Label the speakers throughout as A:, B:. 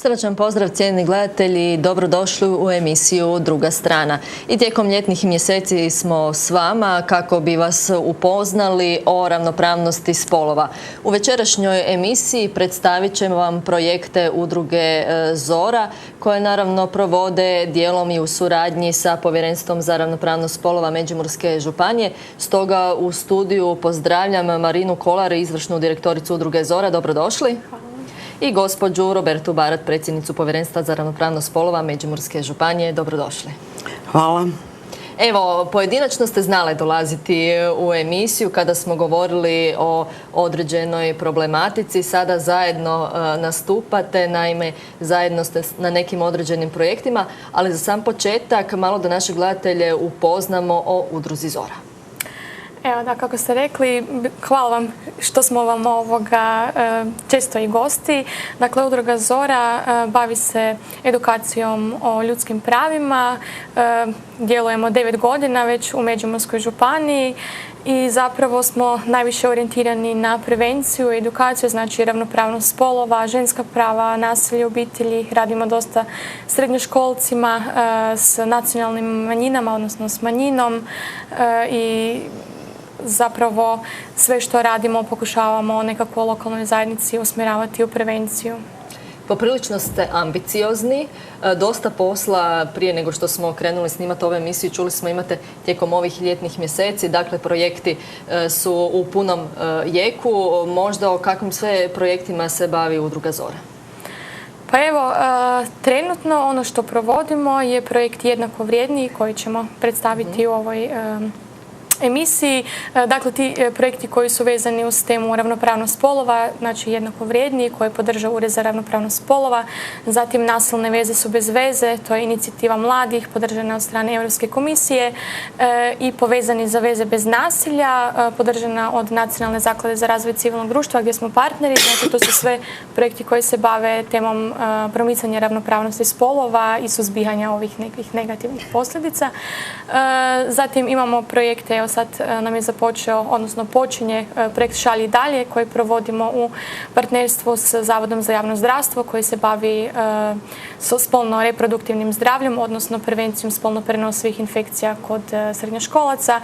A: Srdačan pozdrav cijenjeni gledatelji, dobrodošli u emisiju Druga strana. I tijekom ljetnih mjeseci smo s vama kako bi vas upoznali o ravnopravnosti spolova. U večerašnjoj emisiji predstavit ćemo vam projekte udruge Zora koje naravno provode dijelom i u suradnji sa Povjerenstvom za ravnopravnost spolova Međimurske županije. Stoga u studiju pozdravljam Marinu Kolar, izvršnu direktoricu udruge Zora. Dobrodošli. I gospođu Robertu Barat, predsjednicu Povjerenstva za ravnopravnost spolova Međimurske županije. Dobrodošli.
B: Hvala.
A: Evo, pojedinačno ste znali dolaziti u emisiju kada smo govorili o određenoj problematici. Sada zajedno nastupate, naime zajedno ste na nekim određenim projektima, ali za sam početak malo da naše gledatelje upoznamo o udruzi Zora.
C: Evo da, kako ste rekli, hvala vam što smo vam često i gosti. Dakle, udruga Zora bavi se edukacijom o ljudskim pravima. Djelujemo 9 godina već u Međimurskoj županiji i zapravo smo najviše orijentirani na prevenciju i edukaciju, znači ravnopravnost spolova, ženska prava, nasilje u obitelji. Radimo dosta srednjoškolcima s nacionalnim manjinama, odnosno s manjinom i zapravo sve što radimo pokušavamo nekako lokalnoj zajednici usmjeravati u prevenciju.
A: Poprilično ste ambiciozni, dosta posla prije nego što smo krenuli snimati ovu emisiju. Čuli smo imate tijekom ovih ljetnih mjeseci, dakle projekti su u punom jeku. Možda o kakvim sve projektima se bavi udruga Zora?
C: Pa evo, trenutno ono što provodimo je projekt Jednako vrijedni koji ćemo predstaviti u ovoj emisiji. Dakle, ti projekti koji su vezani uz temu ravnopravnost spolova, znači jednako vrijedni, koje podržava Ured za ravnopravnost spolova. Zatim nasilne veze su bez veze, to je inicijativa mladih podržana od strane Europske komisije i povezani za veze bez nasilja, podržana od Nacionalne zaklade za razvoj civilnog društva gdje smo partneri. Znači, to su sve projekti koji se bave temom promicanja ravnopravnosti spolova i suzbijanja ovih nekih negativnih posljedica. Zatim imamo projekte, sad nam je započeo, odnosno počinje projekt Šalji i dalje koji provodimo u partnerstvu s Zavodom za javno zdravstvo koji se bavi spolno-reproduktivnim zdravljem, odnosno prevencijom spolno prenosivih infekcija kod srednjoškolaca.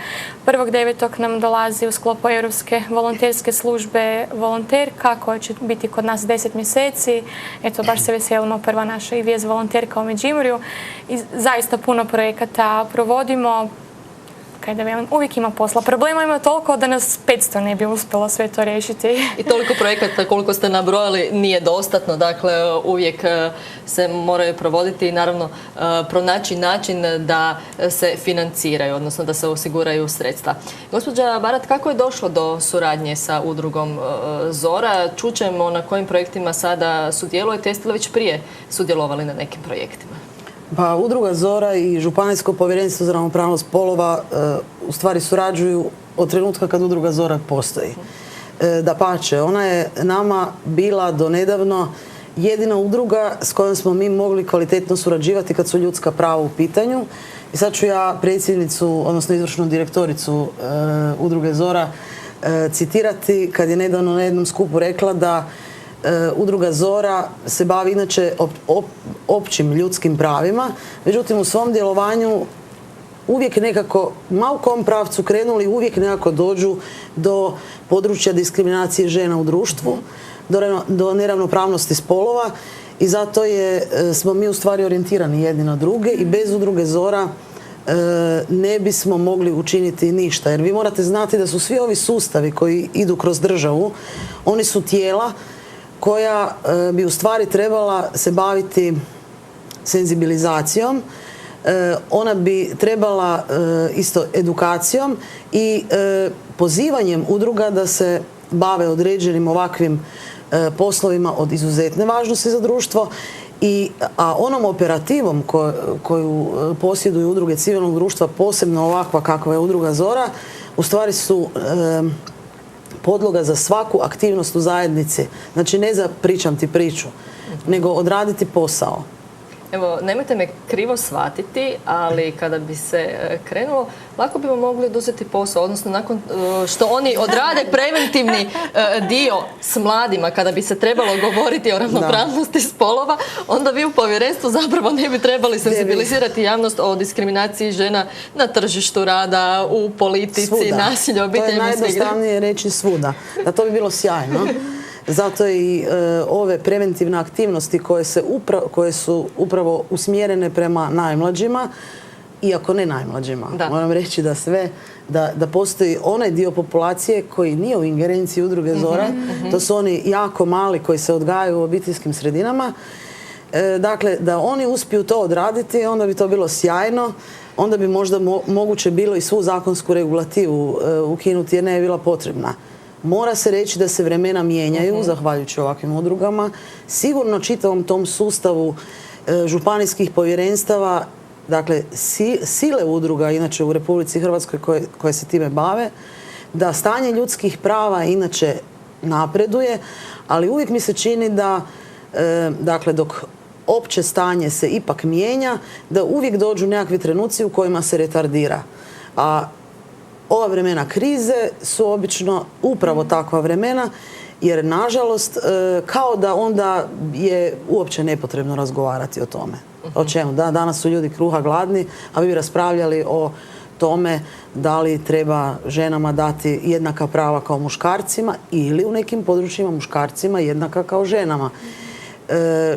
C: 1.9. nam dolazi u sklopu Europske volonterske službe volonterka koja će biti kod nas 10 mjeseci. Eto, baš se veselimo, prva naša i vijest volonterka u Međimurju. I zaista puno projekata provodimo. Uvijek ima posla. Problema ima toliko da nas 500 ne bi uspjelo sve to riješiti.
A: I toliko projekata koliko ste nabrojali nije dostatno, dakle uvijek se moraju provoditi i naravno pronaći način da se financiraju, odnosno da se osiguraju sredstva. Gospođa Barat, kako je došlo do suradnje sa udrugom Zora? Čućemo na kojim projektima sada sudjelujete, jeste li već prije sudjelovali na nekim projektima?
B: Pa udruga Zora i Županijsko povjerenstvo za ravnopravnost spolova u stvari surađuju od trenutka kad udruga Zora postoji. Dapače, ona je nama bila donedavno jedina udruga s kojom smo mi mogli kvalitetno surađivati kad su ljudska prava u pitanju. I sad ću ja predsjednicu, odnosno izvršnu direktoricu udruge Zora citirati kad je nedavno na jednom skupu rekla da udruga Zora se bavi inače općim ljudskim pravima, međutim u svom djelovanju uvijek nekako, ma u kom pravcu krenuli, uvijek nekako dođu do područja diskriminacije žena u društvu, do neravnopravnosti spolova i zato smo mi u stvari orijentirani jedni na druge i bez udruge Zora ne bismo mogli učiniti ništa. Jer vi morate znati da su svi ovi sustavi koji idu kroz državu, oni su tijela koja bi u stvari trebala se baviti senzibilizacijom, ona bi trebala isto edukacijom i pozivanjem udruga da se bave određenim ovakvim poslovima od izuzetne važnosti za društvo, a onom operativom koju posjeduju udruge civilnog društva, posebno ovakva kakva je udruga Zora, u stvari su podloga za svaku aktivnost u zajednici. Znači ne za pričam ti priču, nego odraditi posao.
A: Evo, nemojte me krivo shvatiti, ali kada bi se krenulo, lako bi mogli oduzeti posao, odnosno nakon što oni odrade preventivni dio s mladima, kada bi se trebalo govoriti o ravnopravnosti spolova, onda vi u povjerenstvu zapravo ne bi trebali senzibilizirati javnost o diskriminaciji žena na tržištu rada, u politici, nasilju, obitelji.
B: To je najjednostavnije reći svuda. Da to bi bilo sjajno. Zato i ove preventivne aktivnosti koje su upravo usmjerene prema najmlađima, iako ne najmlađima. Moram reći da postoji onaj dio populacije koji nije u ingerenciji udruge Zora. To su oni jako mali koji se odgajaju u obiteljskim sredinama. Dakle, da oni uspiju to odraditi, onda bi to bilo sjajno. Onda bi možda moguće bilo i svu zakonsku regulativu ukinuti jer ne je bila potrebna. Mora se reći da se vremena mijenjaju, zahvaljujući ovakvim udrugama. Sigurno čitavom tom sustavu županijskih povjerenstava, dakle sile udruga, inače u Republici Hrvatskoj koje se time bave, da stanje ljudskih prava inače napreduje, ali uvijek mi se čini da, dakle, dok opće stanje se ipak mijenja, da uvijek dođu nekakvi trenuci u kojima se retardira. A ova vremena krize su obično upravo takva vremena, jer nažalost kao da onda je uopće nepotrebno razgovarati o tome. O čemu? Da, danas su ljudi kruha gladni, a vi bi raspravljali o tome da li treba ženama dati jednaka prava kao muškarcima ili u nekim područjima muškarcima jednaka kao ženama.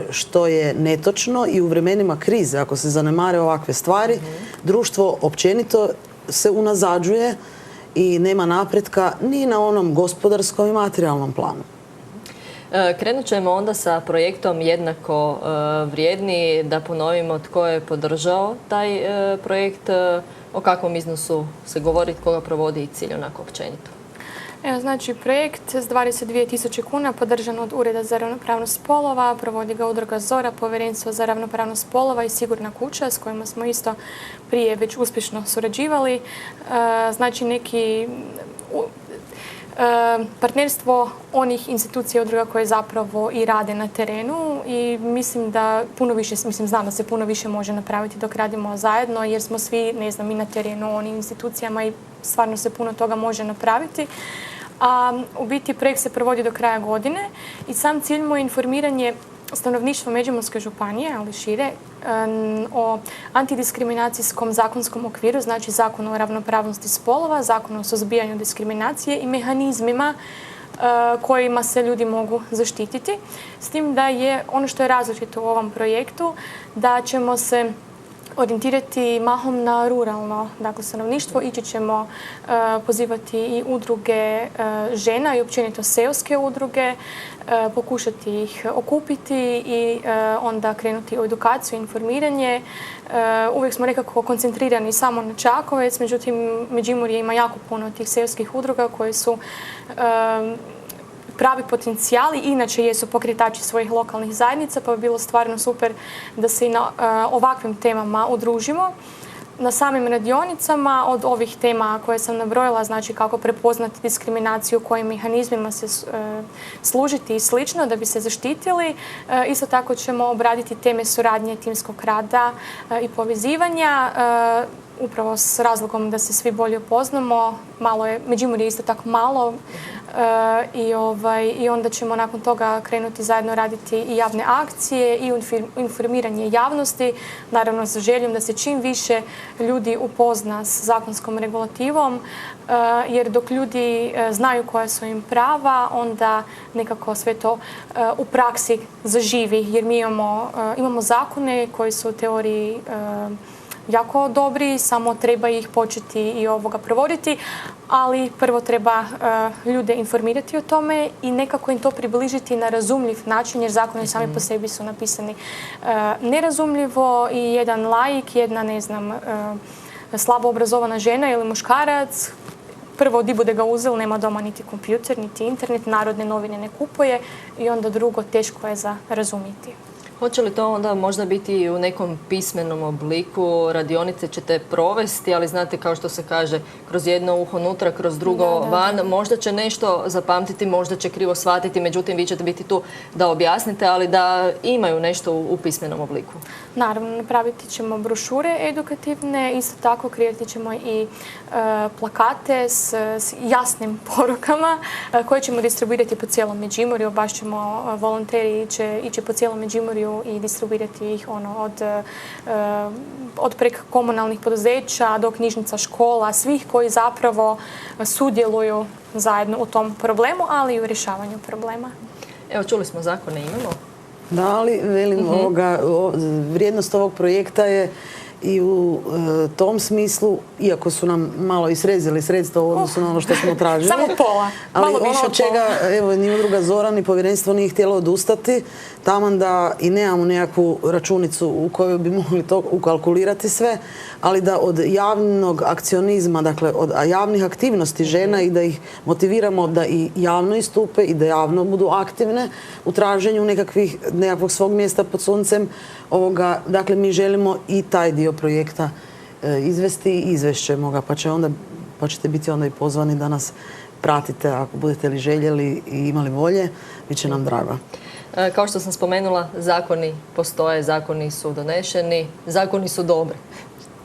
B: Što je netočno i u vremenima krize, ako se zanemare ovakve stvari, društvo općenito se unazađuje i nema napretka ni na onom gospodarskom i materijalnom planu.
A: Krenut ćemo onda sa projektom Jednako vrijedni, da ponovimo tko je podržao taj projekt, o kakvom iznosu se govori, tko ga provodi i cilj onako općenito.
C: Evo, znači, projekt s 22.000 kuna podržan od Ureda za ravnopravnost spolova, provodi ga udruga Zora, Povjerenstvo za ravnopravnost spolova i Sigurna kuća, s kojima smo isto prije već uspješno surađivali. Znači, neki partnerstvo onih institucija i udruga koje zapravo i rade na terenu i mislim da puno više, znam da se puno više može napraviti dok radimo zajedno jer smo svi, ne znam, i na terenu onim institucijama i stvarno se puno toga može napraviti. A u biti projekt se provodi do kraja godine i sam cilj mu je informiranje stanovništva Međimurske županije, ali šire, o antidiskriminacijskom zakonskom okviru, znači Zakonu o ravnopravnosti spolova, Zakonu o suzbijanju diskriminacije i mehanizmima kojima se ljudi mogu zaštititi. S tim da je ono što je različito u ovom projektu, da ćemo se orijentirati mahom na ruralno, dakle, stanovništvo. Ići ćemo pozivati i udruge žena i općenito seoske udruge, pokušati ih okupiti i onda krenuti u edukaciju i informiranje. Uvijek smo nekako koncentrirani samo na Čakovec, međutim Međimurje ima jako puno tih seoskih udruga koje su pravi potencijali, inače jesu pokretači svojih lokalnih zajednica, pa bi bilo stvarno super da se i na ovakvim temama udružimo. Na samim radionicama od ovih tema koje sam nabrojila, znači kako prepoznati diskriminaciju, kojim mehanizmima se služiti i slično da bi se zaštitili. Isto tako ćemo obraditi teme suradnje, timskog rada i povezivanja, upravo s razlogom da se svi bolje upoznamo. Međimurje je isto tako malo i onda ćemo nakon toga krenuti zajedno raditi i javne akcije i informiranje javnosti, naravno sa željom da se čim više ljudi upozna s zakonskom regulativom, jer dok ljudi znaju koja su im prava, onda nekako sve to u praksi zaživi, jer mi imamo zakone koji su u teoriji jako dobri, samo treba ih početi i provoditi, ali prvo treba ljude informirati o tome i nekako im to približiti na razumljiv način, jer zakoni sami po sebi su napisani nerazumljivo i jedan laik, jedna, ne znam, slabo obrazovana žena ili muškarac, prvo di bude ga uzeli, nema doma niti kompjuter, niti internet, Narodne novine ne kupuje i onda drugo, teško je za razumjeti.
A: Hoće li to onda možda biti u nekom pismenom obliku? Radionice ćete provesti, ali znate, kao što se kaže, kroz jedno uho unutra, kroz drugo van. Možda će nešto zapamtiti, možda će krivo shvatiti, međutim vi ćete biti tu da objasnite, ali da imaju nešto u pismenom obliku.
C: Naravno, napraviti ćemo brošure edukativne, isto tako kreirati ćemo i plakate s jasnim porukama koje ćemo distribuirati po cijelom Međimurju. Baš ćemo, volonteri će ići po cijelom Međimurju i distribuirati ih od preko komunalnih poduzeća do knjižnica, škola, svih koji zapravo sudjeluju zajedno u tom problemu, ali i u rješavanju problema.
A: Evo, čuli smo, zakone imamo.
B: Da, ali velim, vrijednost ovog projekta je i u tom smislu, iako su nam malo i srezali sredstva u odnosu na ono što smo tražili.
C: Samo pola,
B: ali
C: malo više
B: ono od čega, evo, ni Udruga Zora ni povjerenstvo nije htjelo odustati, taman da i nemamo nekakvu računicu u kojoj bi mogli to ukalkulirati sve, ali da od javnog akcionizma, dakle od javnih aktivnosti žena i da ih motiviramo da i javno istupe i da javno budu aktivne u traženju nekakvog svog mjesta pod suncem ovoga. Dakle, mi želimo i taj dio projekta izvesti i izvešćemo ga, pa ćete biti onda i pozvani da nas pratite ako budete li željeli i imali volje, bit će nam drago.
A: Kao što sam spomenula, zakoni postoje, zakoni su donešeni, zakoni su dobri.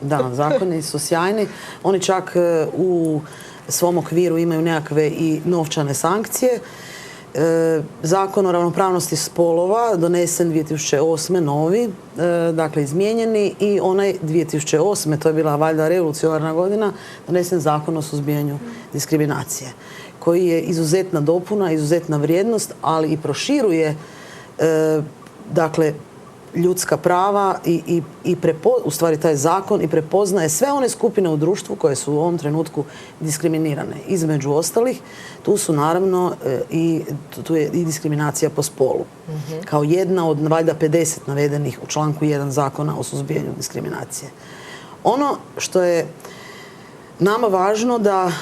B: Da, zakoni su sjajni. Oni čak u svom okviru imaju nekakve i novčane sankcije. Zakon o ravnopravnosti spolova donesen 2008. novi, dakle izmijenjeni, i onaj 2008. to je bila valjda revolucionarna godina, donesen Zakon o suzbijanju diskriminacije, koji je izuzetna dopuna, izuzetna vrijednost, ali i proširuje dakle ljudska prava i u stvari taj zakon i prepoznaje sve one skupine u društvu koje su u ovom trenutku diskriminirane. Između ostalih, tu su naravno tu je i diskriminacija po spolu. Kao jedna od valjda 50 navedenih u članku 1 Zakona o suzbijanju diskriminacije. Ono što je nama važno da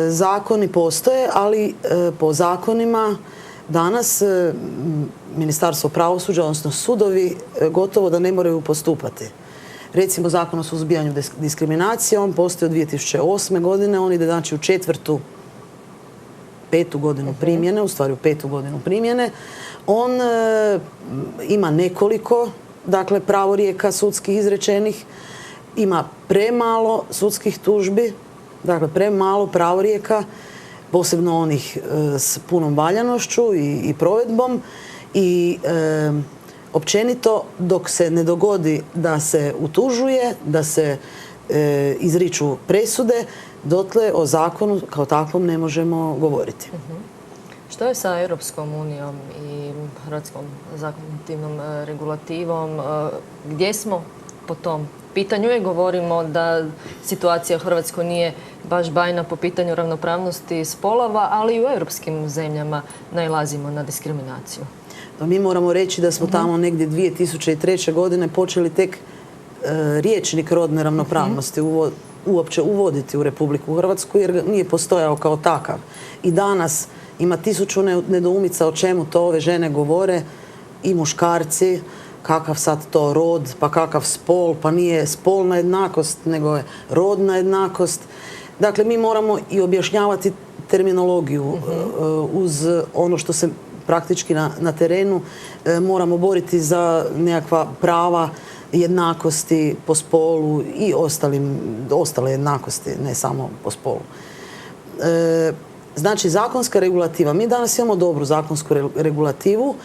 B: zakoni postoje, ali po zakonima danas Ministarstvo pravosuđa, odnosno sudovi, gotovo da ne moraju postupati. Recimo, Zakon o suzbijanju diskriminacije, on postoji od 2008. godine, on ide znači u petu godinu primjene, u stvari u 5. godinu primjene. On ima nekoliko, dakle, pravorijeka sudskih izrečenih, ima premalo sudskih tužbi, dakle, premalo pravorijeka, posebno onih s punom valjanošću i provedbom, i općenito dok se ne dogodi da se utužuje, da se izriču presude, dotle o zakonu kao takvom ne možemo govoriti.
A: Što je sa Europskom unijom i hrvatskom zakonodavnom regulativom? Gdje smo po tom pitanju? I govorimo da situacija u Hrvatskoj nije baš bajna po pitanju ravnopravnosti spolova, ali i u europskim zemljama nailazimo na diskriminaciju.
B: Mi moramo reći da smo tamo negdje 2003. godine počeli tek rječnik rodne ravnopravnosti uopće uvoditi u Republiku Hrvatsku, jer nije postojao kao takav. I danas ima 1000 nedoumica o čemu to ove žene govore, i muškarci, kakav sad to rod, pa kakav spol, pa nije spolna jednakost, nego je rodna jednakost. Dakle, mi moramo i objašnjavati terminologiju uz ono što se praktički na terenu moramo boriti za nekakva prava jednakosti po spolu i ostale jednakosti, ne samo po spolu. Znači, zakonska regulativa. Mi danas imamo dobru zakonsku regulativu.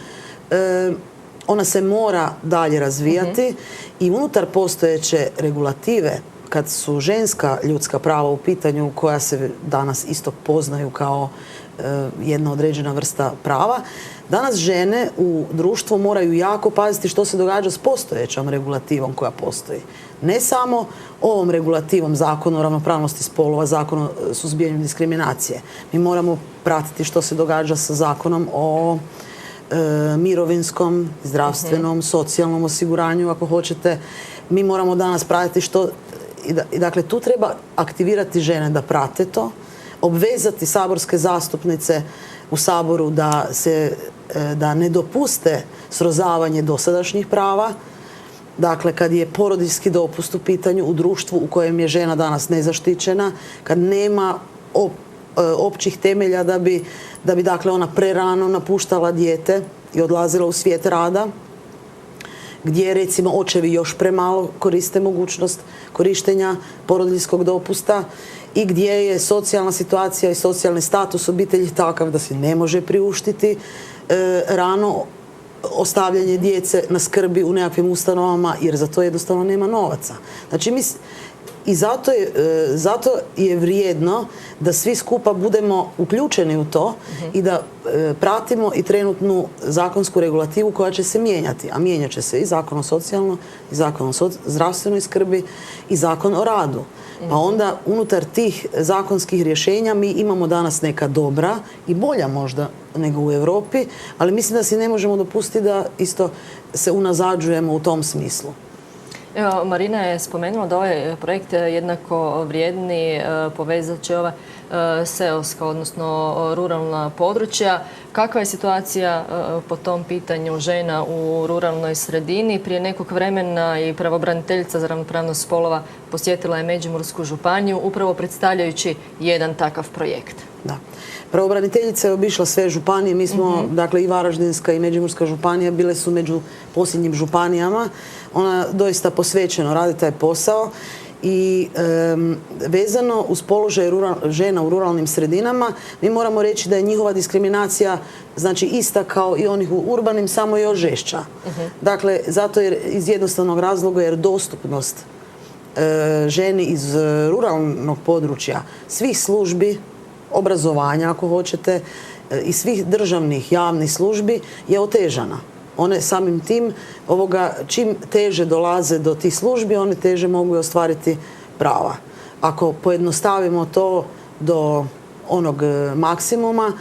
B: Ona se mora dalje razvijati i unutar postojeće regulative, kad su ženska ljudska prava u pitanju, koja se danas isto poznaju kao jedna određena vrsta prava, danas žene u društvu moraju jako paziti što se događa s postojećom regulativom koja postoji. Ne samo ovom regulativom, Zakonu o ravnopravnosti spolova, Zakonu o suzbijanju diskriminacije. Mi moramo pratiti što se događa sa Zakonom o mirovinskom, zdravstvenom, socijalnom osiguranju, ako hoćete. Mi moramo danas pratiti što... Dakle, tu treba aktivirati žene da prate to, obvezati saborske zastupnice u Saboru da ne dopuste srozavanje dosadašnjih prava. Dakle, kad je porodiljski dopust u pitanju u društvu u kojem je žena danas nezaštićena, kad nema općih temelja da bi dakle ona prerano napuštala dijete i odlazila u svijet rada, gdje recimo očevi još premalo koriste mogućnost korištenja porodiljskog dopusta i gdje je socijalna situacija i socijalni status obitelji takav da se ne može priuštiti rano ostavljanje djece na skrbi u nekakvim ustanovama, jer za to jednostavno nema novaca. Znači, i zato je vrijedno da svi skupa budemo uključeni u to i da pratimo i trenutnu zakonsku regulativu koja će se mijenjati. A mijenjat će se i Zakon o socijalnoj, i Zakon o zdravstvenoj skrbi, i Zakon o radu. Pa onda unutar tih zakonskih rješenja mi imamo danas neka dobra i bolja možda nego u Europi, ali mislim da si ne možemo dopustiti da isto se unazađujemo u tom smislu.
A: Evo, Marina je spomenula da ovaj projekt jednako vrijedni povezat će ova seoska, odnosno ruralna područja. Kakva je situacija po tom pitanju žena u ruralnoj sredini? Prije nekog vremena i pravobraniteljica za ravnopravnost spolova posjetila je Međimursku županiju upravo predstavljajući jedan takav projekt.
B: Da. Pravobraniteljica je obišla sve županije. Mi smo, dakle, i Varaždinska i Međimurska županija bile su među posljednjim županijama. Ona doista posvećeno radi taj posao i vezano uz položaj žena u ruralnim sredinama mi moramo reći da je njihova diskriminacija znači ista kao i onih u urbanim, samo još žešća. Dakle, zato jer iz jednostavnog razloga jer dostupnost ženi iz ruralnog područja svih službi, obrazovanja ako hoćete, i svih državnih javnih službi je otežana. One samim tim čim teže dolaze do tih službi, one teže mogu ostvariti prava. Ako pojednostavimo to do onog maksimuma,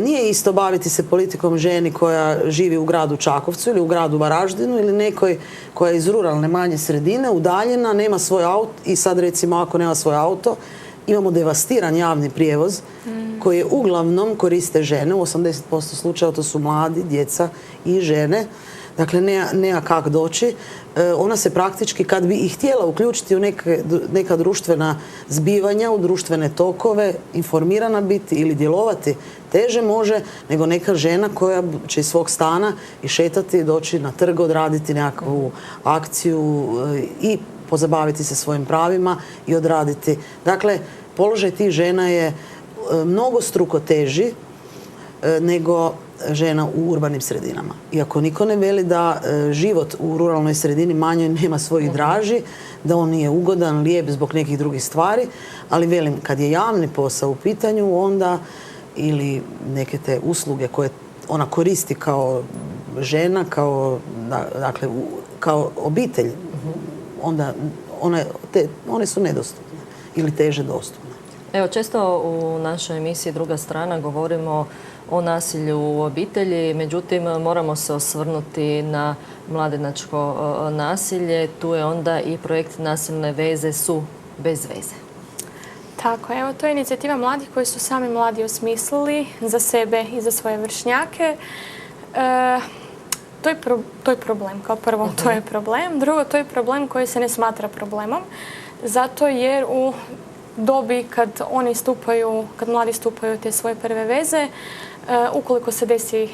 B: nije isto baviti se politikom ženi koja živi u gradu Čakovcu ili u gradu Varaždinu ili nekoj koja je iz ruralne manje sredine, udaljena, nema svoj auto i sad recimo ako nema svoj auto, imamo devastiran javni prijevoz koji uglavnom koriste žene, u 80% slučajeva to su mladi, djeca i žene. Dakle, nema kak doći. Ona se praktički, kad bi i htjela uključiti u neka društvena zbivanja, u društvene tokove, informirana biti ili djelovati, teže može nego neka žena koja će iz svog stana i šetati, doći na trg, odraditi nekakvu akciju i pozabaviti se svojim pravima i odraditi. Dakle, položaj tih žena je mnogostruko teži nego žena u urbanim sredinama. Iako niko ne veli da život u ruralnoj sredini manjoj nema svojih draži, da on nije ugodan, lijep zbog nekih drugih stvari, ali velim, kad je javni posao u pitanju, onda ili neke te usluge koje ona koristi kao žena, kao obitelj, onda one su nedostupne ili teže dostupne.
A: Evo, često u našoj emisiji Druga strana govorimo o nasilju u obitelji, međutim moramo se osvrnuti na mladenačko nasilje. Tu je onda i projekt Nasilne veze su bez veze.
C: Tako, evo, to je inicijativa mladih koji su sami mladi osmislili za sebe i za svoje vršnjake. To je problem, kao prvo to je problem. Drugo, to je problem koji se ne smatra problemom. Zato jer u dobi kad mladi stupaju te svoje prve veze, ukoliko se desi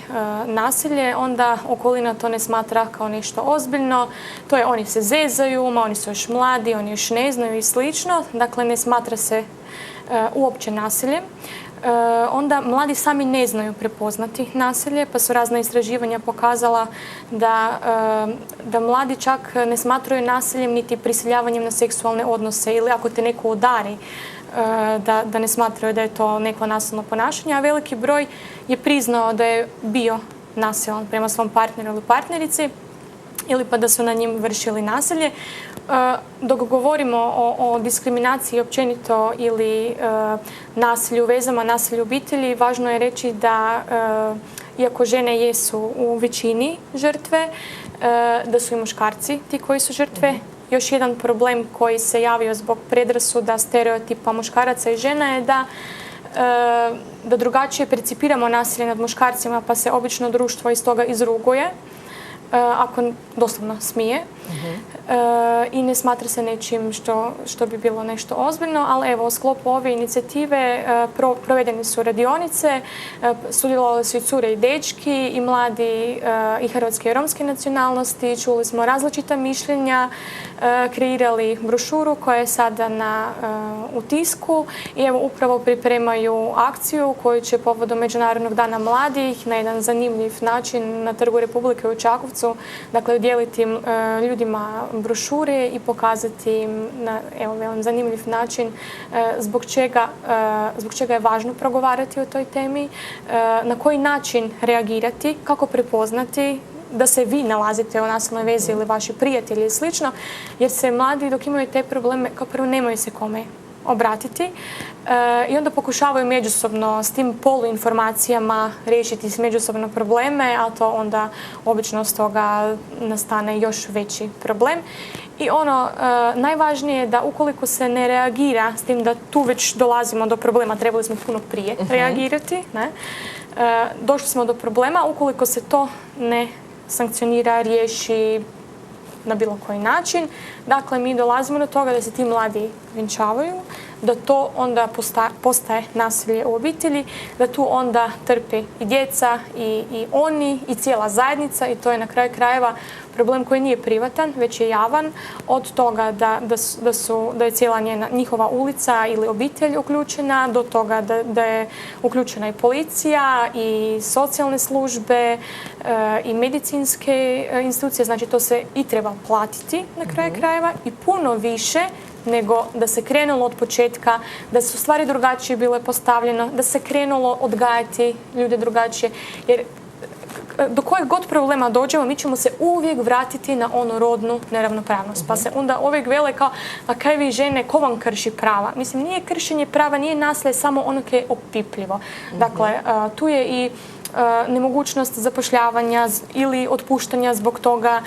C: nasilje, onda okolina to ne smatra kao nešto ozbiljno. To je, oni se zezaju, oni su još mladi, oni još ne znaju i slično. Dakle, ne smatra se uopće nasiljem. Onda mladi sami ne znaju prepoznati nasilje, pa su razna istraživanja pokazala da mladi čak ne smatraju nasiljem niti prisiljavanjem na seksualne odnose ili ako te neko udari, da ne smatraju da je to neko nasilno ponašanje, a veliki broj je priznao da je bio nasilan prema svom partneru ili partnerici ili pa da su na njim vršili nasilje. Dok govorimo o diskriminaciji općenito ili nasilju u vezama, nasilju u obitelji, važno je reći da iako žene jesu u većini žrtve, da su i muškarci ti koji su žrtve. Još jedan problem koji se javio zbog predrasuda, stereotipa muškaraca i žena je da da drugačije percipiramo nasilje nad muškarcima, pa se obično društvo iz toga izruguje, ako doslovno smije. I ne smatra se nečim što bi bilo nešto ozbiljno, ali evo, u sklopu ove inicijative provedene su radionice, sudjelovali su i cure i dečki i mladi i hrvatske i romske nacionalnosti, čuli smo različita mišljenja, kreirali brošuru koja je sada u tisku i evo upravo pripremaju akciju koju će povodom Međunarodnog dana mladih na jedan zanimljiv način na Trgu Republike u Čakovcu, dakle udjeliti ljudima brošure i pokazati im na zanimljiv način zbog čega je važno progovarati o toj temi, na koji način reagirati, kako prepoznati da se vi nalazite u nasilnoj vezi ili vaši prijatelji i slično, jer se mladi dok imaju te probleme kao prvo nemaju se kome obratiti i onda pokušavaju međusobno s tim poluinformacijama riješiti međusobno probleme, a to onda obično s toga nastane još veći problem. I ono najvažnije je da ukoliko se ne reagira, s tim da tu već dolazimo do problema, trebali smo puno prije reagirati, došli smo do problema, ukoliko se to ne sankcionira, riješi na bilo koji način. Dakle, mi dolazimo do toga da se ti mladi vjenčavaju, da to onda postaje nasilje u obitelji, da tu onda trpe i djeca i oni i cijela zajednica i to je na kraju krajeva problem koji nije privatan, već je javan, od toga da je cijela njihova ulica ili obitelj uključena, do toga da je uključena i policija i socijalne službe i medicinske institucije, znači to se i treba platiti na kraju krajeva i puno više nego da se krenulo od početka, da su stvari drugačije bile postavljeno, da se krenulo odgajati ljude drugačije, jer do kojeg god problema dođemo, mi ćemo se uvijek vratiti na onu rodnu neravnopravnost. Pa se onda uvijek vele kao, a kaj vi žene, ko vam krši prava? Mislim, nije kršenje prava, nije nasilje samo ono koje je opipljivo. Dakle, tu je i nemogućnost zapošljavanja ili otpuštanja zbog toga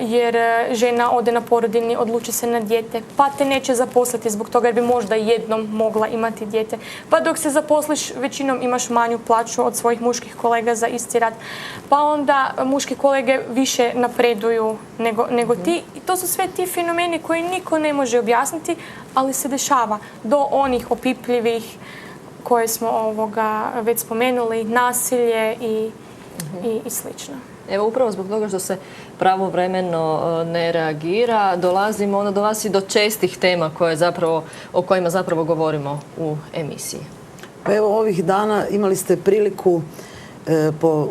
C: jer žena ode na porodiljni, odluči se na dijete, pa te neće zaposliti zbog toga jer bi možda jednom mogla imati dijete. Pa dok se zaposliš, većinom imaš manju plaću od svojih muških kolega za isti rad. Pa onda muški kolege više napreduju nego ti. I to su sve ti fenomeni koje niko ne može objasniti, ali se dešava do onih opipljivih koje smo već spomenuli, nasilje i slično.
A: Evo, upravo zbog toga što se pravovremeno ne reagira, dolazimo onda do vas i do čestih tema o kojima zapravo govorimo u emisiji.
B: Evo, ovih dana imali ste priliku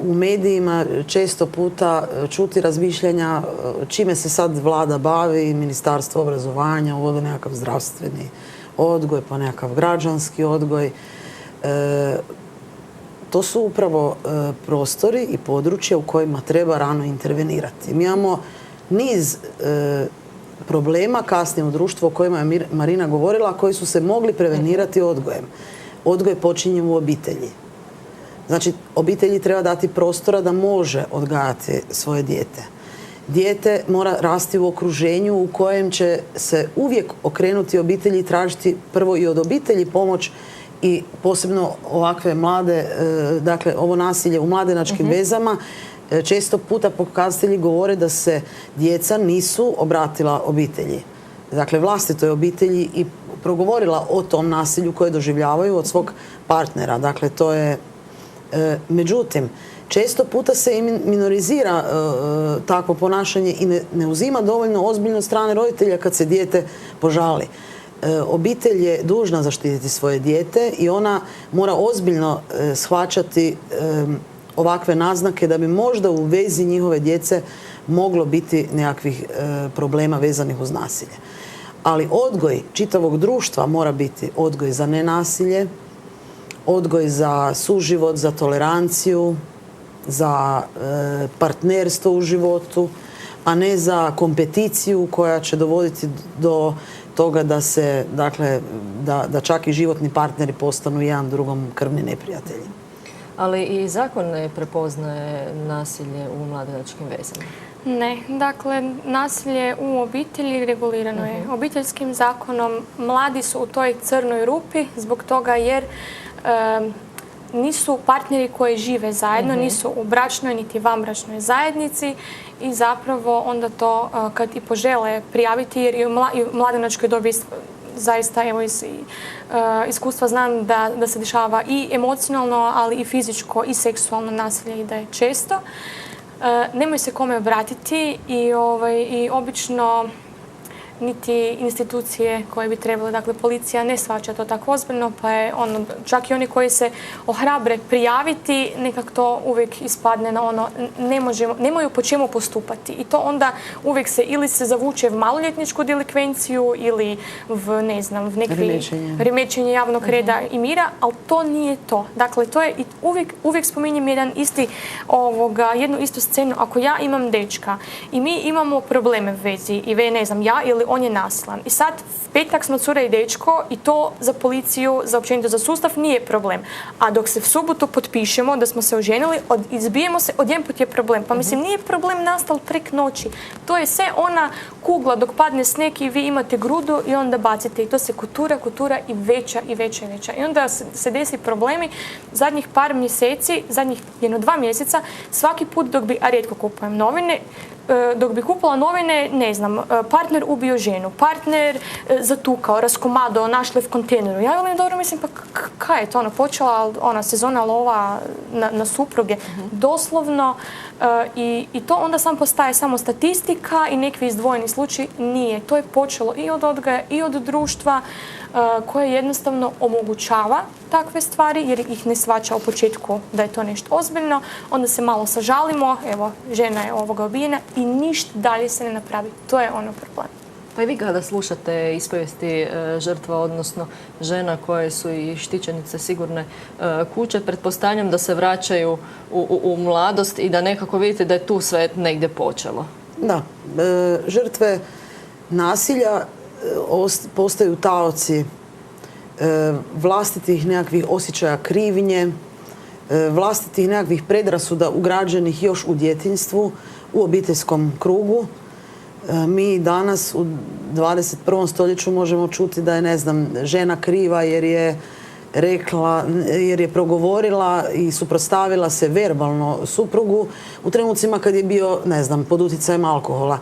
B: u medijima često puta čuti razmišljanja čime se sad vlada bavi, Ministarstvo obrazovanja, uvode nekakav zdravstveni odgoj, pa nekakav građanski odgoj. To su upravo prostori i područja u kojima treba rano intervenirati. Mi imamo niz problema kasnije u društvu o kojima je Marina govorila, koji su se mogli prevenirati odgojem. Odgoj počinje u obitelji. Znači, obitelji treba dati prostora da može odgajati svoje dijete. Dijete mora rasti u okruženju u kojem će se uvijek okrenuti obitelji i tražiti prvo i od obitelji pomoć i posebno ovakve mlade, dakle ovo nasilje u mladenačkim vezama, često puta pokazatelji govore da se djeca nisu obratila obitelji. Dakle, vlastitoj obitelji i progovorila o tom nasilju koje doživljavaju od svog partnera. Dakle, to je... Međutim, često puta se i minorizira takvo ponašanje i ne uzima dovoljno ozbiljno strane roditelja kad se dijete požali. Obitelj je dužna zaštititi svoje dijete i ona mora ozbiljno shvaćati ovakve naznake da bi možda u vezi njihove djece moglo biti nekakvih problema vezanih uz nasilje. Ali odgoj čitavog društva mora biti odgoj za nenasilje, odgoj za suživot, za toleranciju, za partnerstvo u životu, a ne za kompeticiju koja će dovoditi do toga da se, dakle, da čak i životni partneri postanu jedan drugom krvni neprijatelji.
A: Ali i zakon ne prepoznaje nasilje u mladenačkim vezama.
C: Ne, dakle, nasilje u obitelji regulirano je obiteljskim zakonom. Mladi su u toj crnoj rupi zbog toga jer nisu partneri koji žive zajedno, nisu u bračnoj niti vanbračnoj zajednici i zapravo onda to kad i požele prijaviti, jer i u mladenačkoj dobi zaista evo iz iskustva znam da se dešava i emocionalno, ali i fizičko i seksualno nasilje i da je često. Nemaju se kome obratiti i obično niti institucije koje bi trebale, dakle policija ne shvaća to tako ozbiljno, pa je čak i oni koji se ohrabre prijaviti, nekako to uvijek ispadne na nemaju po čemu postupati. I to onda uvijek ili se zavuče v maloljetničku delikvenciju ili v nekakvi remećenje javnog reda i mira, ali to nije to. Dakle, to je uvijek spominjem jednu istu scenu. Ako ja imam dečka i mi imamo probleme u vezi i ja ili on je nasilan. I sad, petak smo cura i dečko i to za policiju, općenito za sustav nije problem. A dok se v subotu potpišemo da smo se oženili, izbijemo se, odjedanput je problem. Pa mislim, nije problem nastal prek noći. To je sve ona kugla dok padne snijeg i vi imate grudu i onda bacite. I to se kutura i veća i veća i veća. I onda se desi problemi zadnjih par mjeseci, zadnjih 1-2 mjeseca, svaki put dok bi, a rijetko kupujem novine, dok bi kupila novine, partner ubio ženu, partner zatukao, raskomadao, našli v kontejneru. Ja velim, dobro, mislim, pa kaj je to? Počela sezona lova na supruge. Doslovno. I to onda sam postaje samo statistika i neki izdvojeni slučaj. Nije. To je počelo i od odgoja i od društva koje jednostavno omogućava takve stvari jer ih ne shvaća u početku da je to nešto ozbiljno. Onda se malo sažalimo, evo, žena je obijena i ništa dalje se ne napravi. To je problem.
A: Pa i vi kada slušate ispovijesti žrtva, odnosno žena koje su i štićenice sigurne kuće, pretpostavljam da se vraćaju u mladost i da nekako vidite da je tu sve negdje počelo.
B: Da, žrtve nasilja postaju taoci vlastitih nekakvih osjećaja krivnje, vlastitih nekakvih predrasuda ugrađenih još u djetinjstvu, u obiteljskom krugu. Mi danas u 21. stoljeću možemo čuti da je, žena kriva jer je progovorila i suprotstavila se verbalno suprugu u trenucima kad je bio, pod utjecajem alkohola.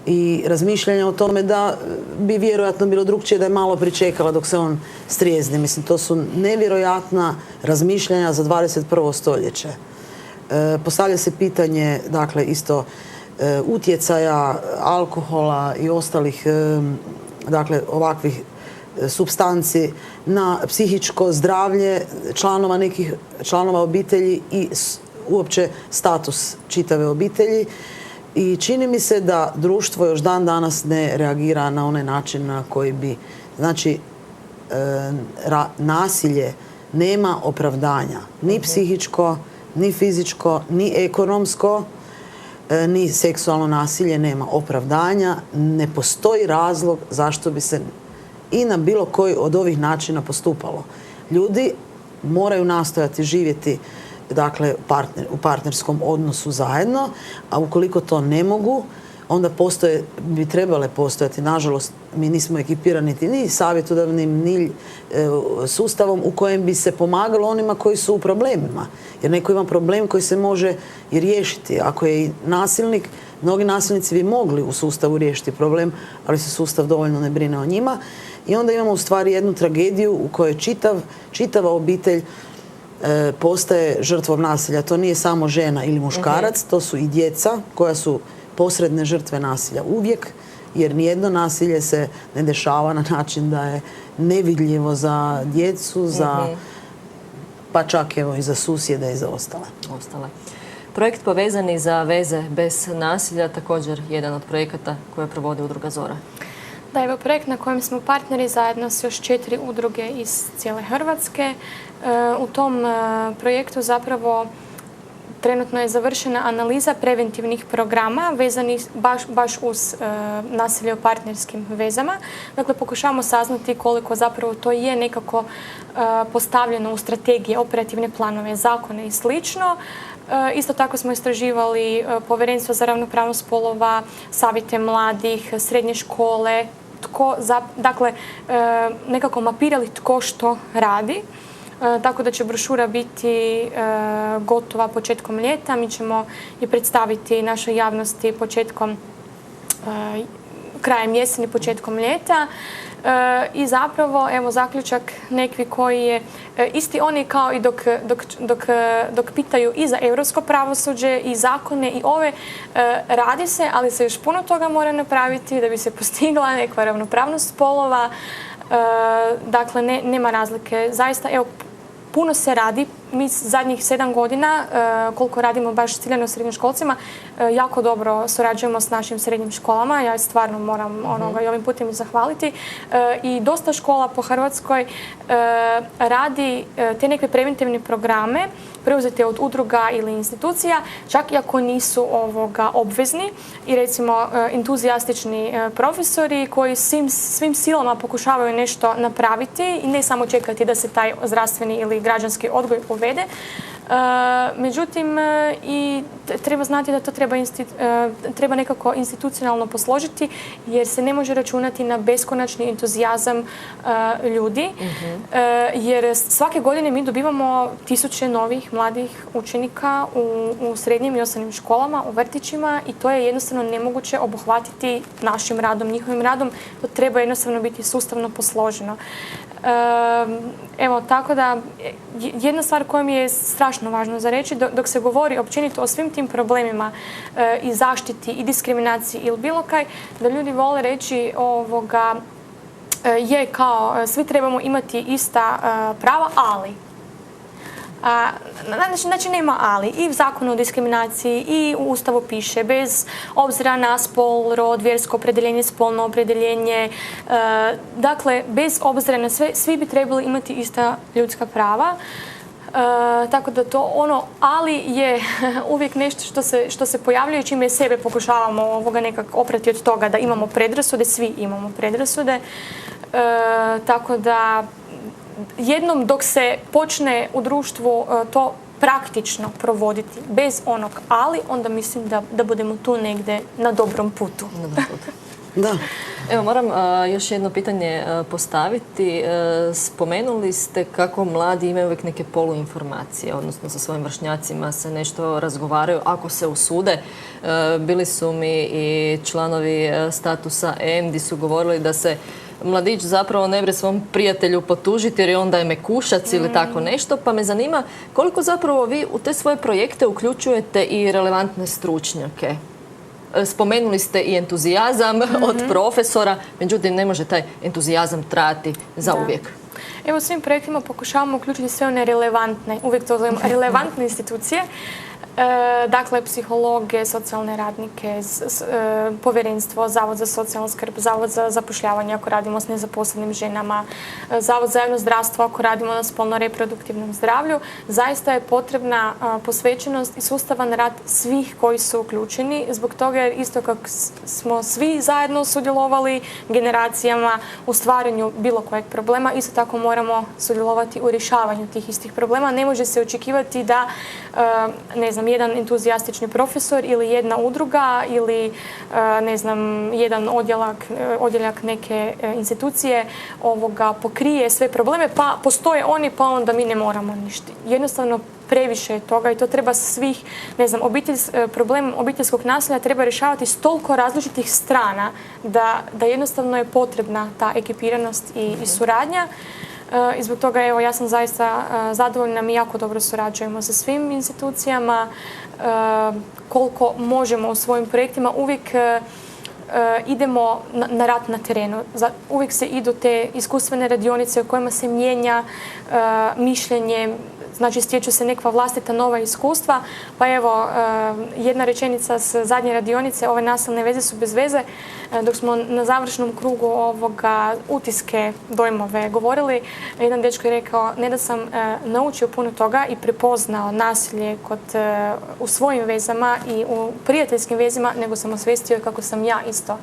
B: I razmišljanje o tome da bi vjerojatno bilo drukčije da je malo pričekala dok se on strijezni. Mislim, to su nevjerojatna razmišljanja za 21. stoljeće. Postavlja se pitanje, isto utjecaja alkohola i ostalih ovakvih supstanci na psihičko zdravlje članova obitelji i uopće status čitave obitelji. I čini mi se da društvo još dan danas ne reagira na onaj način na koji bi, nasilje nema opravdanja, ni psihičko, ni fizičko, ni ekonomsko, ni seksualno nasilje nema opravdanja. Ne postoji razlog zašto bi se i na bilo koji od ovih načina postupalo. Ljudi moraju nastojati živjeti u partnerskom odnosu zajedno, a ukoliko to ne mogu, onda bi trebale postojati, nažalost, mi nismo ekipirani ni savjetodavnim, ni sustavom u kojem bi se pomagalo onima koji su u problemima. Jer neko ima problem koji se može i riješiti. Ako je i nasilnik, mnogi nasilnici bi mogli u sustavu riješiti problem, ali se sustav dovoljno ne brine o njima. I onda imamo u stvari jednu tragediju u kojoj čitava obitelj postaje žrtvom nasilja. To nije samo žena ili muškarac, to su i djeca koja su posredne žrtve nasilja uvijek, jer nijedno nasilje se ne dešava na način da je nevidljivo za djecu, pa čak i za susjede i za ostale.
A: Projekt Povezani za veze bez nasilja, također jedan od projekata koje provodi Udruga Zora.
C: Da, evo projekt na kojem smo partneri zajedno s još 4 udruge iz cijele Hrvatske. U tom projektu zapravo trenutno je završena analiza preventivnih programa vezanih baš uz nasilje u partnerskim vezama. Dakle, pokušavamo saznati koliko zapravo to je nekako postavljeno u strategije, operativne planove, zakone i slično. Isto tako smo istraživali povjerenstvo za ravnopravnost spolova, savjete mladih, srednje škole, dakle, nekako mapirali tko što radi. Tako da će brošura biti gotova početkom ljeta. Mi ćemo je predstaviti našoj javnosti krajem jeseni, početkom ljeta. I zapravo, evo, zaključak nekvi koji je isti oni kao i dok pitaju i za europsko pravosuđe i zakone i ove, radi se, ali se još puno toga mora napraviti da bi se postigla neka ravnopravnost spolova. Dakle, nema razlike. Zaista, evo, puno se radi. Mi zadnjih 7 godina, koliko radimo baš ciljano srednjoškolcima, jako dobro surađujemo s našim srednjim školama. Ja stvarno moram i ovim putem zahvaliti. I dosta škola po Hrvatskoj radi te neke preventivne programe preuzete od udruga ili institucija, čak i ako nisu obvezni. I recimo entuzijastični profesori koji svim silama pokušavaju nešto napraviti i ne samo čekati da se taj zdravstveni ili građanski odgoj uvede. Međutim, i treba znati da to treba nekako institucionalno posložiti, jer se ne može računati na beskonačni entuzijazam ljudi. Jer svake godine mi dobivamo 1000 novih mladih učenika u srednjim i osnovnim školama, u vrtićima, i to je jednostavno nemoguće obuhvatiti našim radom, njihovim radom. To treba jednostavno biti sustavno posloženo. Evo, tako da jedna stvar koja mi je strašno važno za reći, dok se govori općenito o svim tim problemima i zaštiti i diskriminaciji ili bilo kaj, da ljudi vole reći je kao svi trebamo imati ista prava, ali. Znači nema ali. I u zakonu o diskriminaciji i u Ustavu piše bez obzira na spol, rod, vjersko opredjeljenje, spolno opredjeljenje. Dakle, bez obzira na sve, svi bi trebali imati ista ljudska prava. Tako da to ali je uvijek nešto što se pojavljuje, čime sebe pokušavamo nekako oprati od toga da imamo predrasude, svi imamo predrasude. Tako da jednom dok se počne u društvu to praktično provoditi bez onog ali, onda mislim da budemo tu negdje na dobrom putu.
B: Da.
A: Evo, moram još jedno pitanje postaviti. Spomenuli ste kako mladi imaju uvijek neke poluinformacije, odnosno sa svojim vršnjacima se nešto razgovaraju ako se usude. Bili su mi i članovi statusa EM gdje su govorili da se mladić zapravo ne bre svom prijatelju potužiti jer onda je mekušac ili tako nešto. Pa me zanima koliko zapravo vi u te svoje projekte uključujete i relevantne stručnjake. Spomenuli ste i entuzijazam od profesora, međutim ne može taj entuzijazam trajati zauvijek.
C: Evo, u svim projektima pokušavamo uključiti sve one relevantne, uvijek to zovemo relevantne institucije. Dakle, psihologe, socijalne radnike, povjerenstvo, Zavod za socijalnu skrb, Zavod za zapošljavanje ako radimo s nezaposlenim ženama, Zavod za javno zdravstvo ako radimo na spolno-reproduktivnom zdravlju. Zaista je potrebna posvećenost i sustavan rad svih koji su uključeni. Zbog toga jer isto kako smo svi zajedno sudjelovali generacijama u stvaranju bilo kojeg problema, isto tako moramo sudjelovati u rješavanju tih istih problema. Ne može se očekivati da, ne znam, jedan entuzijastični profesor ili jedna udruga ili jedan odjeljak neke institucije pokrije sve probleme, pa postoje oni, pa onda mi ne moramo ništa. Jednostavno previše je toga i to treba svih, problem obiteljskog nasilja treba rješavati s toliko različitih strana da jednostavno je potrebna ta ekipiranost i suradnja. I zbog toga, evo, ja sam zaista zadovoljna, mi jako dobro surađujemo sa svim institucijama, koliko možemo u svojim projektima, uvijek idemo na rad na terenu. Uvijek se idu te iskustvene radionice u kojima se mijenja mišljenje, znači stječu se neka vlastita nova iskustva. Pa evo, jedna rečenica s zadnje radionice, ove nasilne veze su bez veze. Dok smo na završnom krugu utiske, dojmove govorili, jedan dečko je rekao, ne da sam naučio puno toga i prepoznao nasilje u svojim vezama i u prijateljskim vezima, nego sam osvijestio kako sam ja isto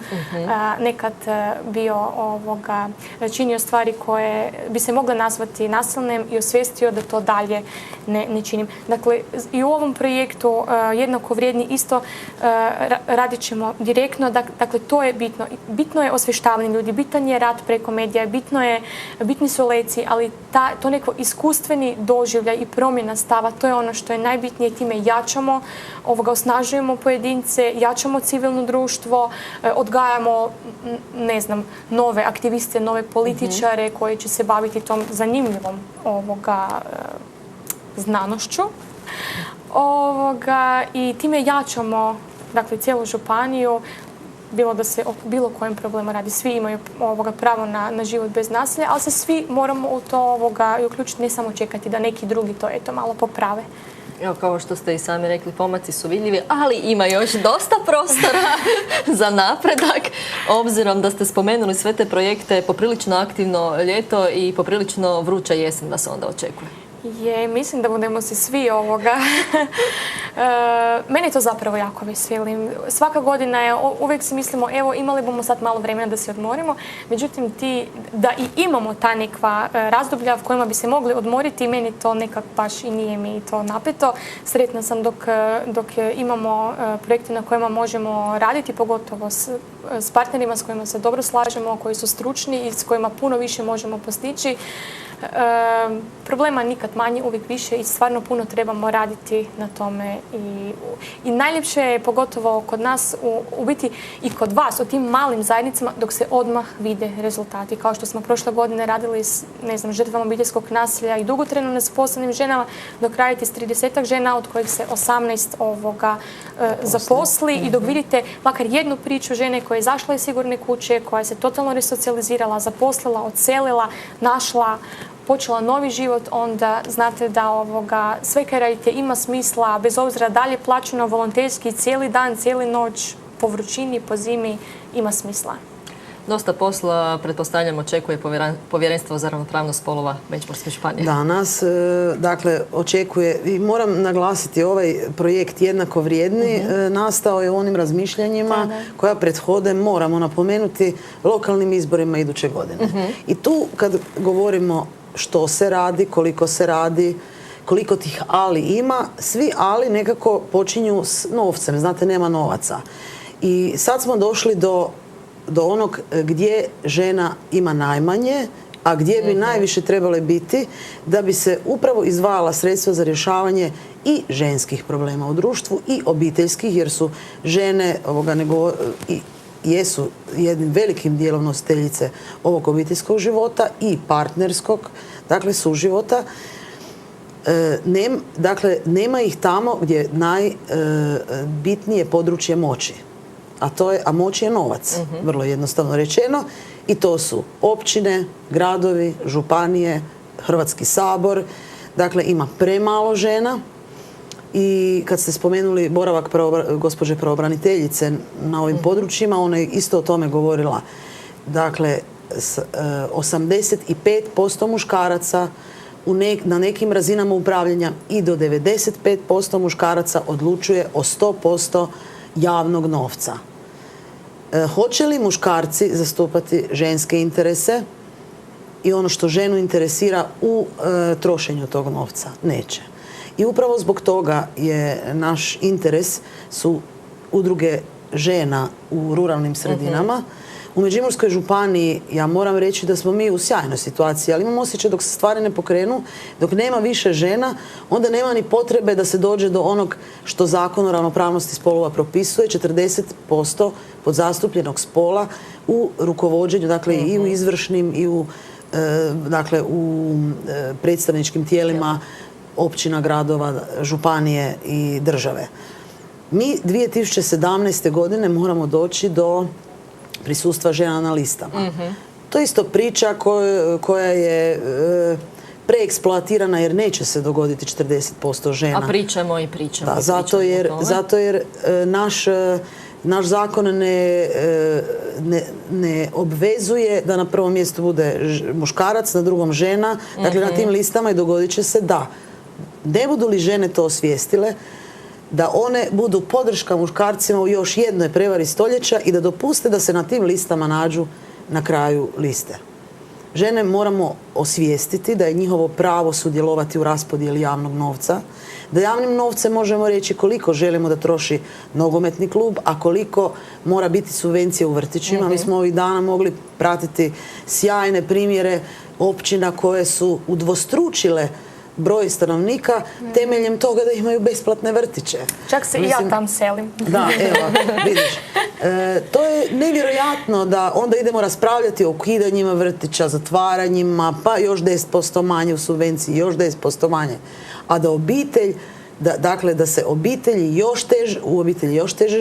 C: nekad bio činio stvari koje bi se mogle nazvati nasilnim i osvijestio da to dalje ne činim. Dakle, i u ovom projektu jednako vrijedni isto radit ćemo direktno. Dakle, to je bitno. Bitno je osvještavanje ljudi, bitan je rad preko medija, bitni su leci, ali to neko iskustveni doživljaj i promjena stava, to je ono što je najbitnije. Time jačamo, osnažujemo pojedince, jačamo civilno društvo, odgajamo, ne znam, nove aktiviste, nove političare koji će se baviti tom zanimljivom znanošću. I time jačamo, dakle, cijelu županiju, bilo da se o bilo kojem problemu radi. Svi imaju pravo na život bez nasilja, ali se svi moramo u to i uključiti, ne samo čekati da neki drugi to malo poprave.
A: Evo, kao što ste i sami rekli, pomaci su vidljivi, ali ima još dosta prostora za napredak. Obzirom da ste spomenuli sve te projekte, poprilično aktivno ljeto i poprilično vruća jesen vas onda očekuje.
C: Mislim da budemo se svi Mene to zapravo jako veseli. Svaka godina je, uvijek si mislimo, evo, imali bomo sad malo vremena da se odmorimo. Međutim, da i imamo ta nekva razdoblja v kojima bi se mogli odmoriti, meni to nekak baš i nije mi to napeto. Sretna sam dok imamo projekte na kojima možemo raditi, pogotovo s partnerima s kojima se dobro slažemo, koji su stručni i s kojima puno više možemo postići. Problema nikad manje, uvijek više i stvarno puno trebamo raditi na tome. I najljepše je, pogotovo kod nas, u biti i kod vas, u tim malim zajednicama, dok se odmah vide rezultati. Kao što smo prošle godine radili s, žrtvama obiteljskog nasilja i dugotrajno nezaposlenim ženama, dok raditi s 30 žena, od kojih se 18 zaposli. I dok vidite makar jednu priču žene koja je izašla iz sigurne kuće, koja se totalno resocijalizirala, zaposlila, odselila, našla, počela novi život, onda znate da sve kaj radite ima smisla, bez obzira da li je plaćeno volonterski cijeli dan, cijeli noć, po vrućini, po zimi, ima smisla.
A: Dosta posla, pretpostavljam, očekuje Povjerenstvo za ravnopravnost spolova Međimurske županije.
B: Danas, dakle, očekuje, i moram naglasiti, ovaj projekt Jednako vrijedni nastao je u onim razmišljanjima koja prethode, moramo napomenuti, lokalnim izborima iduće godine. I tu, kad govorimo što se radi, koliko tih ali ima, svi ali nekako počinju s novcem, znate, nema novaca. I sad smo došli do onog gdje žena ima najmanje, a gdje bi najviše trebale biti da bi se upravo izdvajala sredstva za rješavanje i ženskih problema u društvu i obiteljskih, jer su žene jesu jednim velikim dijelom nositeljice ovog obiteljskog života i partnerskog, dakle suživota. Dakle, nema ih tamo gdje je najbitnije područje moći. A moć je novac, vrlo jednostavno rečeno. I to su općine, gradovi, županije, Hrvatski sabor. Dakle, ima premalo žena. I kad ste spomenuli boravak gospođe pravobraniteljice na ovim područjima, ona je isto o tome govorila. Dakle, 85% muškaraca na nekim razinama upravljanja i do 95% muškaraca odlučuje o 100% javnog novca. Hoće li muškarci zastupati ženske interese i ono što ženu interesira u trošenju tog novca? Neće. I upravo zbog toga je naš interes su udruge žena u ruralnim sredinama. U Međimurskoj županiji ja moram reći da smo mi u sjajnoj situaciji, ali imam osjećaj dok se stvari ne pokrenu, dok nema više žena, onda nema ni potrebe da se dođe do onog što Zakon o ravnopravnosti spolova propisuje, 40% podzastupljenog spola u rukovođenju, dakle i u izvršnim i u predstavničkim tijelima općina, gradova, županije i države. Mi 2017. godine moramo doći do prisustva žena na listama. To je isto priča koja je preeksploatirana jer neće se dogoditi 40% žena.
A: A pričamo i pričamo.
B: Da, zato jer naš zakon ne obvezuje da na prvom mjestu bude muškarac, na drugom žena. Dakle, na tim listama i dogodit će se da ne budu li žene to osvijestile, da one budu podrška muškarcima u još jednoj prevari stoljeća i da dopuste da se na tim listama nađu na kraju liste. žene moramo osvijestiti da je njihovo pravo sudjelovati u raspodjeli javnog novca, da javnim novcem možemo reći koliko želimo da troši nogometni klub, a koliko mora biti subvencija u vrtićima. Mi smo ovih dana mogli pratiti sjajne primjere općina koje su udvostručile broj stanovnika temeljem toga da imaju besplatne vrtiće.
C: Čak se i ja tam selim.
B: Da, evo, vidiš. To je nevjerojatno da onda idemo raspravljati o ukidanjima vrtića, zatvaranjima, pa još 10% manje u subvenciji, još 10% manje. A da obitelj, dakle da se u obitelji još teže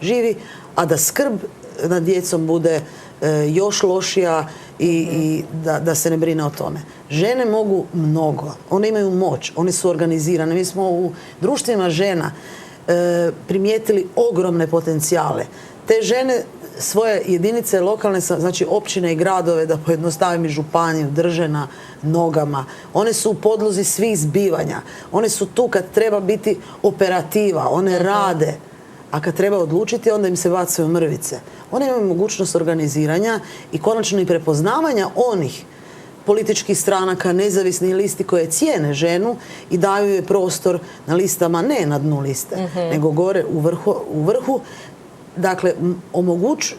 B: živi, a da skrb nad djecom bude još lošija i da se ne brine o tome. Žene mogu mnogo, one imaju moć, one su organizirane. Mi smo u društvima žena primijetili ogromne potencijale. Te žene svoje jedinice lokalne, znači općine i gradove, da pojednostavim i županiju, drže na nogama. One su u podlozi svih zbivanja. One su tu kad treba biti operativa, one rade. A kad treba odlučiti, onda im se bacaju mrvice. One imaju mogućnost organiziranja i konačno i prepoznavanja onih političkih stranaka, nezavisnih listi koje cijene ženu i daju joj prostor na listama, ne na dnu liste, nego gore u vrhu. Dakle,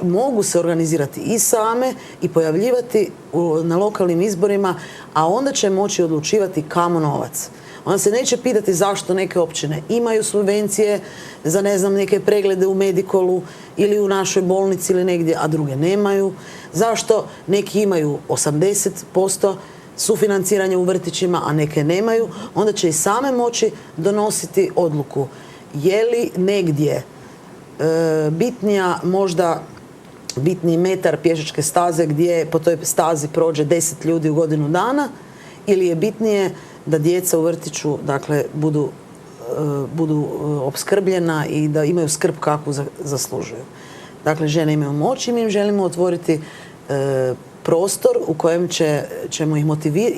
B: mogu se organizirati i same i pojavljivati na lokalnim izborima, a onda će moći odlučivati kamo novac. Ona se neće pitati zašto neke općine imaju subvencije za, ne znam, neke preglede u Medikolu ili u našoj bolnici ili negdje, a druge nemaju. Zašto neki imaju 80% sufinanciranja u vrtićima, a neke nemaju. Onda će i same moći donositi odluku. Je li negdje bitniji metar pješačke staze gdje po toj stazi prođe 10 ljudi u godinu dana, ili je bitnije da djeca u vrtiću, dakle, budu opskrbljena i da imaju skrb kakvu zaslužuju. Dakle, žene imaju moć i mi im želimo otvoriti prostor u kojem ćemo ih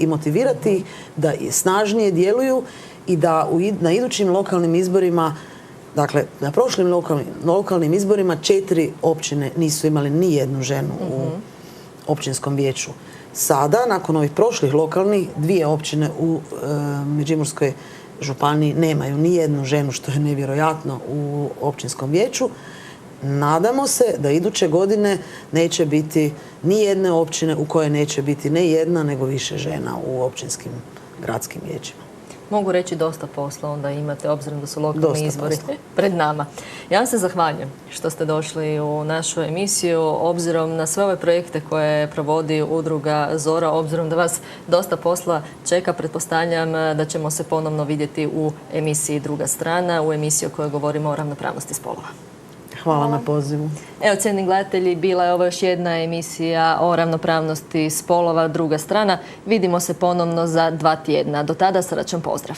B: motivirati da snažnije djeluju i da na idućim lokalnim izborima, dakle, na prošlim lokalnim izborima 4 općine nisu imali ni jednu ženu u općinskom vijeću. Sada, nakon ovih prošlih lokalnih, 2 općine u Međimurskoj županiji nemaju ni jednu ženu, što je nevjerojatno, u općinskom vijeću. Nadamo se da iduće godine neće biti ni jedne općine u kojoj neće biti ne jedna, nego više žena u općinskim gradskim vijećima.
A: Mogu reći dosta posla onda imate, obzirom da su lokalni izbori pred nama. Ja vam se zahvaljujem što ste došli u našu emisiju, obzirom na sve ove projekte koje provodi udruga Zora, obzirom da vas dosta posla čeka, pretpostavljam da ćemo se ponovno vidjeti u emisiji Druga strana, u emisiji o kojoj govorimo o ravnopravnosti spolova.
B: Hvala na pozivu.
A: Evo, cijenjeni gledatelji, bila je ovo još jedna emisija o ravnopravnosti spolova, Druga strana. Vidimo se ponovno za 2 tjedna. Do tada srdačan pozdrav.